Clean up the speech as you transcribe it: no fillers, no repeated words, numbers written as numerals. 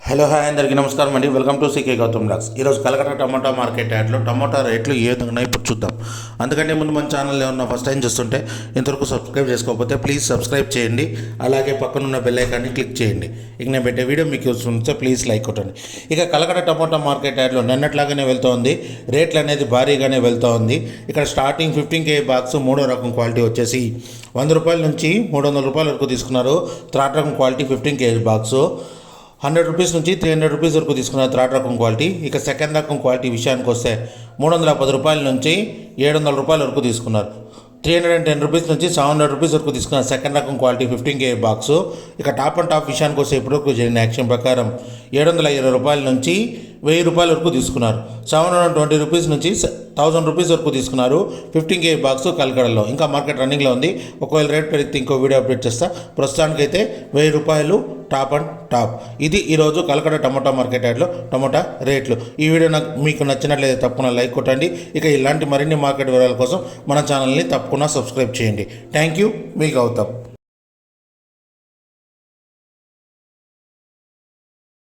Hello hi అందరికీ నమస్కారం అండి. Welcome to CK Gautam blogs. ఈరోజు కలకత్తా టమాటా మార్కెట్ యాడ్లో టమాటా రేట్లు ఏ విధంగా ఉన్నాయో ఇప్పుడు చూద్దాం. అందుకంటే ముందు మన ఛానల్ ఏమన్నా ఫస్ట్ టైం చూస్తుంటే ఇంతవరకు సబ్స్క్రైబ్ చేసుకోకపోతే ప్లీజ్ సబ్స్క్రైబ్ చేయండి. అలాగే పక్కనున్న బెల్ ఐకాన్ని క్లిక్ చేయండి. ఇక నేను పెట్టే వీడియో మీకు చూస్తే ప్లీజ్ లైక్ కొట్టండి. ఇక కలకత్తా టమాటా మార్కెట్ యాడ్లో నిన్నట్లాగానే వెళ్తోంది. రేట్లు అనేది భారీగానే వెళ్తోంది. ఇక్కడ స్టార్టింగ్ 15 kg బాక్స్ మూడో రకం క్వాలిటీ వచ్చేసి 100 రూపాయల నుంచి 300 రూపాయల వరకు తీసుకున్నారు. థర్డ్ రకం క్వాలిటీ 15 kg బాక్సు 100 రూపీస్ నుంచి 300 రూపీస్ వరకు తీసుకున్నారు థర్డ్ రకం క్వాలిటీ. ఇక సెకండ్ రకం క్వాలిటీ విషయానికి వస్తే 310 రూపాయల నుంచి 700 రూపాయల వరకు తీసుకున్నారు. 310 రూపీస్ నుంచి 700 రూపీస్ వరకు తీసుకున్నారు సెకండ్ రకం క్వాలిటీ 15 kg బాక్సు. ఇక టాప్ అండ్ టాప్ విషయానికి వస్తే ఇప్పటివరకు జరిగిన యాక్షన్ ప్రకారం 720 రూపాయల నుంచి 1000 రూపాయల వరకు తీసుకున్నారు. 720 రూపీస్ నుంచి 1000 రూపీస్ వరకు తీసుకున్నారు 15 kg బాక్స్ కలకడలో. ఇంకా మార్కెట్ రన్నింగ్లో ఉంది. ఒకవేళ రేట్ పెరిగితే ఇంకో వీడియో అప్డేట్ చేస్తా. ప్రస్తుతానికైతే 1000 రూపాయలు టాప్ అండ్ టాప్. ఇది ఈరోజు కలకడ టమాటా మార్కెట్ యార్డ్లో టమాటా రేట్లు. ఈ వీడియో మీకు నచ్చినట్లయితే తప్పకుండా లైక్ కొట్టండి. ఇక ఇలాంటి మరిన్ని మార్కెట్ వివరాల కోసం మన ఛానల్ని తప్పకుండా సబ్స్క్రైబ్ చేయండి. థ్యాంక్ యూ, మీ గౌతమ్.